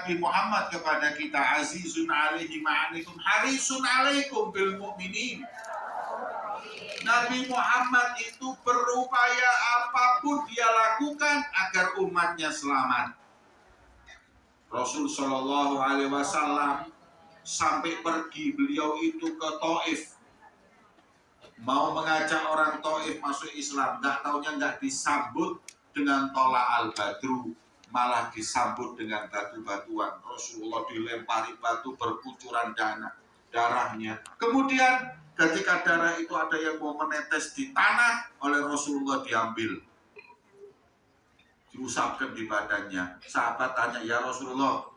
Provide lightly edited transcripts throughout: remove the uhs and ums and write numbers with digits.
Nabi Muhammad kepada kita, azizun alaihi ma'anikum harisun alaikum bil mu'minin. Nabi Muhammad itu berupaya apapun dia lakukan agar umatnya selamat. Rasul Shallallahu Alaihi Wasallam sampai pergi, beliau itu ke Taif, mau mengajak orang Taif masuk Islam, nggak disambut dengan tola al-badru, malah disambut dengan batu-batuan. Rasulullah dilempari batu berkucuran darahnya. Kemudian ketika darah itu ada yang mau menetes di tanah, oleh Rasulullah diambil, diusapkan di badannya. Sahabat tanya, ya Rasulullah,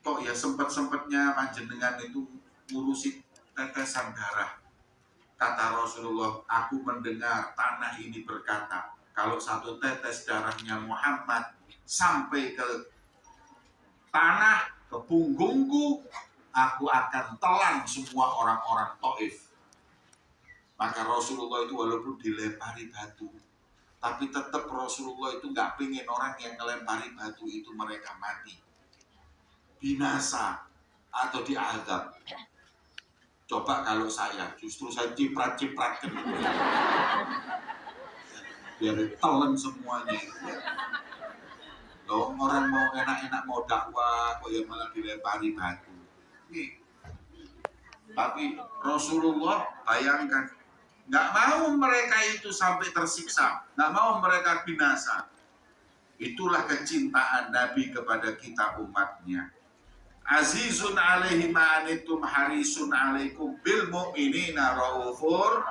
kok ya sempet-sempetnya panjenengan itu ngurusi tetesan darah? Kata Rasulullah, aku mendengar tanah ini berkata, kalau satu tetes darahnya Muhammad sampai ke tanah, ke punggungku, aku akan telan semua orang-orang Taif. Maka Rasulullah itu walaupun dilempari batu, tapi tetap Rasulullah itu nggak pengen orang yang ngelempari batu itu mereka mati, binasa atau diazab. Coba kalau saya, justru saya ciprat-cipratkan biar telan semuanya. Loh, orang mau enak-enak mau dakwah, kok ya malah dilempari batu. Tapi Rasulullah bayangkan, nggak mau mereka itu sampai tersiksa, nggak mau mereka binasa. Itulah kecintaan Nabi kepada kita umatnya. Azizun alaihi ma'anitum harisun alaikum bil mu'minina raufur.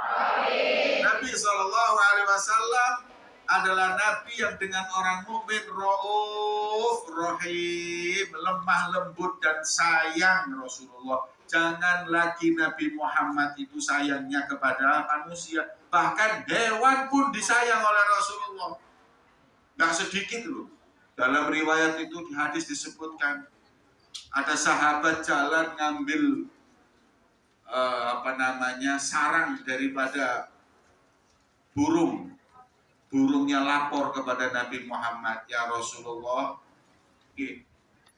Nabi SAW adalah Nabi yang dengan orang mukmin rauf, rahim, lemah lembut dan sayang. Rasulullah, jangan lagi Nabi Muhammad itu sayangnya kepada manusia, bahkan hewan pun disayang oleh Rasulullah. Gak sedikit loh. Dalam riwayat itu di hadis disebutkan, ada sahabat jalan ngambil sarang daripada burung. Burungnya lapor kepada Nabi Muhammad, ya Rasulullah,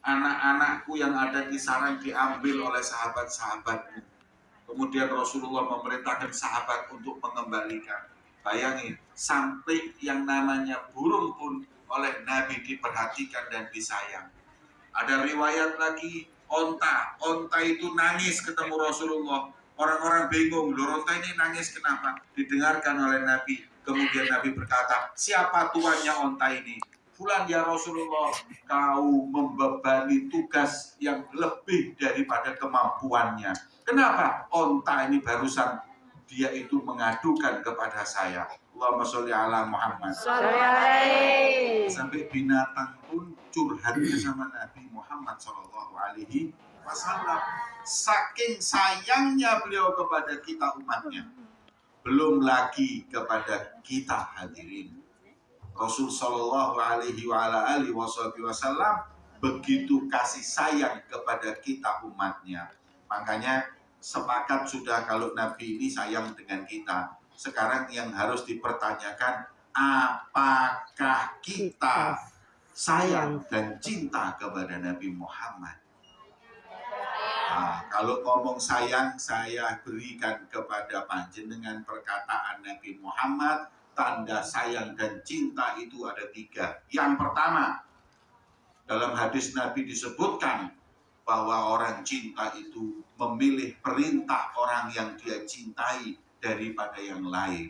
anak-anakku yang ada di sarang diambil oleh sahabat-sahabatmu. Kemudian Rasulullah memerintahkan sahabat untuk mengembalikan. Bayangin, sampai yang namanya burung pun oleh Nabi diperhatikan dan disayang. Ada riwayat lagi, onta itu nangis ketemu Rasulullah. Orang-orang bingung, loh onta ini nangis kenapa? Didengarkan oleh Nabi. Kemudian Nabi berkata, siapa tuannya onta ini? Fulan ya Rasulullah, kau membebani tugas yang lebih daripada kemampuannya. Kenapa? Onta ini barusan dia itu mengadukan kepada saya. Allahumma sholli ala Muhammad. Sampai binatang pun curhatnya sama Nabi Muhammad Shallallahu Alaihi Wasallam. Saking sayangnya beliau kepada kita umatnya. Belum lagi kepada kita hadirin. Rasul Shallallahu Alaihi Wasallam begitu kasih sayang kepada kita umatnya. Makanya sepakat sudah kalau Nabi ini sayang dengan kita. Sekarang yang harus dipertanyakan, apakah kita sayang dan cinta kepada Nabi Muhammad? Nah, kalau ngomong sayang, saya berikan kepada panjenengan perkataan Nabi Muhammad. Tanda sayang dan cinta itu ada 3. Yang pertama, dalam hadis Nabi disebutkan bahwa orang cinta itu memilih perintah orang yang dia cintai daripada yang lain.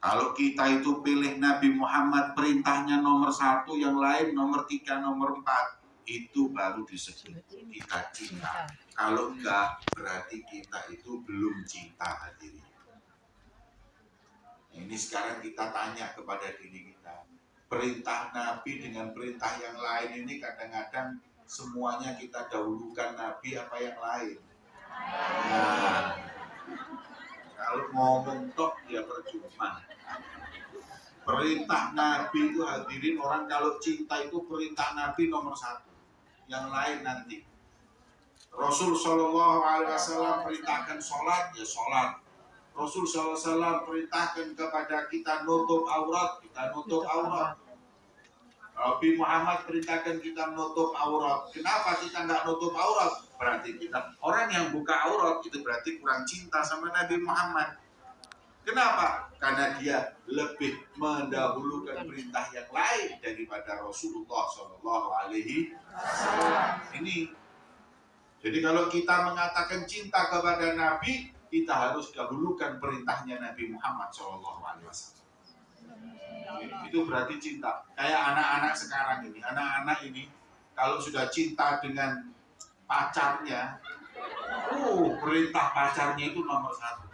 Kalau kita itu pilih Nabi Muhammad, perintahnya nomor 1, yang lain nomor 3, nomor 4, itu baru disebut kita cinta. Kalau enggak, berarti kita itu belum cinta hadirin. Ini sekarang kita tanya kepada diri kita. Perintah Nabi dengan perintah yang lain ini kadang-kadang semuanya kita dahulukan Nabi apa yang lain. Nah, kalau ngomong tok ya percuma. Perintah Nabi itu hadirin, orang kalau cinta itu perintah Nabi nomor 1. Yang lain nanti. Rasul Shallallahu Alaihi Wasallam perintahkan sholat, ya sholat. Rasul SAW perintahkan kepada kita nutup aurat, kita nutup aurat. Nabi Muhammad perintahkan kita menutup aurat. Kenapa kita nggak nutup aurat? Berarti kita orang yang buka aurat itu berarti kurang cinta sama Nabi Muhammad. Kenapa? Karena dia lebih mendahulukan perintah yang lain daripada Rasulullah Shallallahu Alaihi Wasallam. Ini. Jadi kalau kita mengatakan cinta kepada Nabi, kita harus dahulukan perintahnya Nabi Muhammad Shallallahu Alaihi Wasallam. Itu berarti cinta. Kayak anak-anak sekarang ini, anak-anak ini kalau sudah cinta dengan pacarnya, perintah pacarnya itu nomor satu.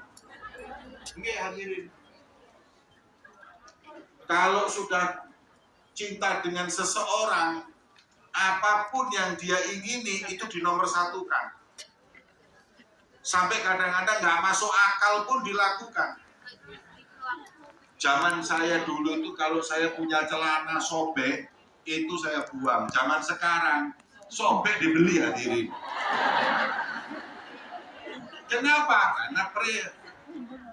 Oke, hadirin. Kalau sudah cinta dengan seseorang, apapun yang dia ingini itu dinomor satukan. Sampai kadang-kadang nggak masuk akal pun dilakukan. Zaman saya dulu itu kalau saya punya celana sobek, itu saya buang. Zaman sekarang, sobek dibeli, hadirin. Kenapa? Karena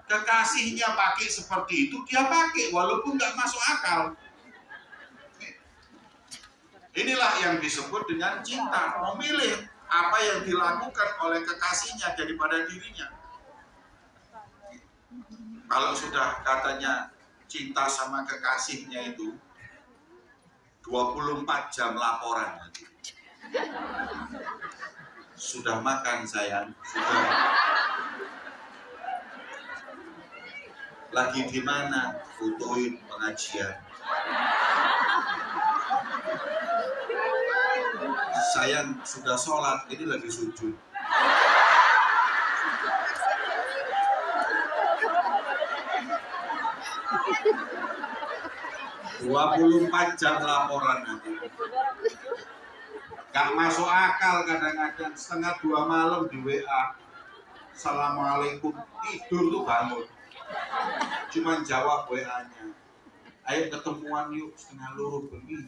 kekasihnya pakai seperti itu, dia pakai walaupun nggak masuk akal. Inilah yang disebut dengan cinta, memilih apa yang dilakukan oleh kekasihnya daripada dirinya. Kalau sudah katanya cinta sama kekasihnya itu 24 jam laporan. Sudah makan sayang, sudah. Lagi di mana? Fotoin pengajian. Sayang sudah sholat, ini lagi sujud. "24 jam laporan nanti." Gak masuk akal kadang-kadang setengah 2 malam di WA. "Assalamualaikum," tidur tuh bangun. Cuman jawab WA-nya, "Ayo ketemuan yuk 1:30 bengi."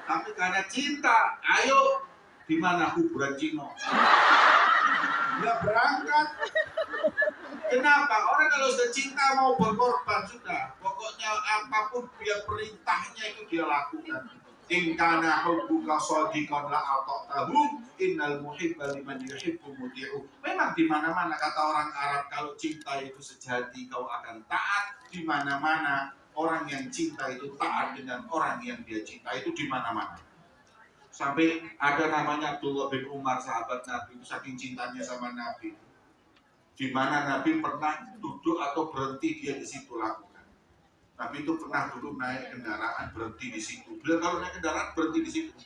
Tapi karena cinta, ayo di mana kuburan Cino? Dia berangkat. Kenapa? Orang kalau sudah cinta mau berkorban sudah. Pokoknya apapun dia perintahnya itu dia lakukan. In kana hubbuka shadiqan la ata'tahu innal muhibba liman yuhibbu muti'u. Memang di mana-mana kata orang Arab, kalau cinta itu sejati kau akan taat. Di mana-mana orang yang cinta itu taat dengan orang yang dia cinta, itu di mana-mana. Sampai ada namanya Abdullah bin Umar, sahabat Nabi, saking cintanya sama Nabi. Di mana Nabi pernah duduk atau berhenti, dia di situ lakukan. Nabi itu pernah dulu naik kendaraan berhenti di situ. Beliau kalau naik kendaraan berhenti di situ.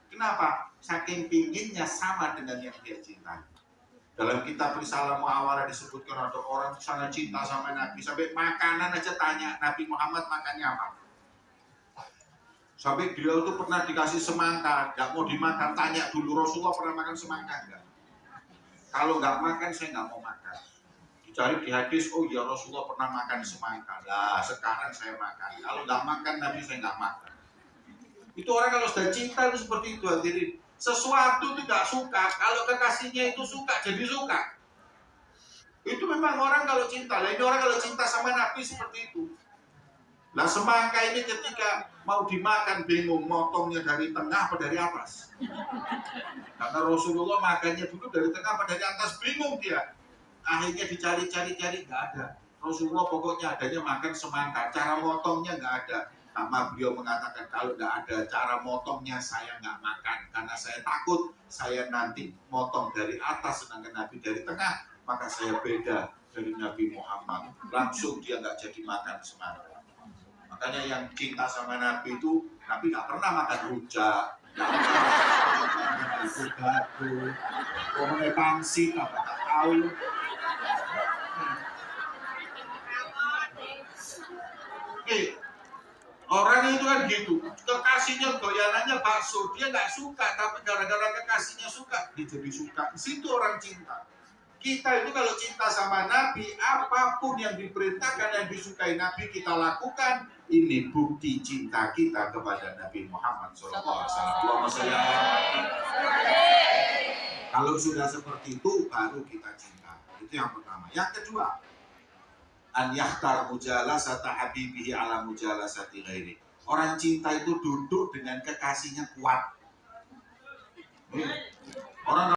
Kenapa? Saking pinginnya sama dengan yang dia cintai. Dalam kitab Risalah Mu'awarah disebutkan ada orang sangat cinta sama Nabi. Sampai makanan aja tanya Nabi Muhammad makannya apa. Sampai beliau itu pernah dikasih semangka, nggak mau dimakan. Tanya dulu, Rasulullah pernah makan semangka enggak? Kalau nggak makan, saya nggak mau makan. Dicari di hadis, oh ya Rasulullah pernah makan semangka. Lah sekarang saya makan. Kalau nggak makan, Nabi saya nggak makan. Itu orang kalau sudah cinta itu seperti itu, hadirin. Sesuatu tidak suka, kalau kekasihnya itu suka, jadi suka. Itu memang orang kalau cinta. Lah ini orang kalau cinta sama Nabi seperti itu. Lah semangka ini ketika mau dimakan bingung, motongnya dari tengah apa dari atas. Karena Rasulullah makannya dulu dari tengah apa dari atas, bingung dia. Akhirnya dicari-cari nggak ada. Rasulullah pokoknya adanya makan semangka, cara motongnya nggak ada. Sama beliau mengatakan kalau nggak ada cara motongnya saya nggak makan, karena saya takut saya nanti motong dari atas sedangkan Nabi dari tengah, maka saya beda dari Nabi Muhammad. Langsung dia nggak jadi makan semangka. Makanya yang cinta sama Nabi itu, Nabi nggak pernah makan rujak, nggak pernah makan batu, ngomongnya pangsit apa tak tahu. Orang itu kan gitu, kekasihnya goyanannya bakso, dia nggak suka, tapi gara-gara kekasihnya suka, dia jadi suka. Di situ orang cinta. Kita itu kalau cinta sama Nabi, apapun yang diperintahkan dan disukai Nabi kita lakukan. Ini bukti cinta kita kepada Nabi Muhammad SAW. Kalau sudah seperti itu, baru kita cinta. Itu yang pertama. Yang kedua, an yahtar mujalasata habibihi ala mujalasati ghairi. Orang cinta itu duduk dengan kekasihnya kuat.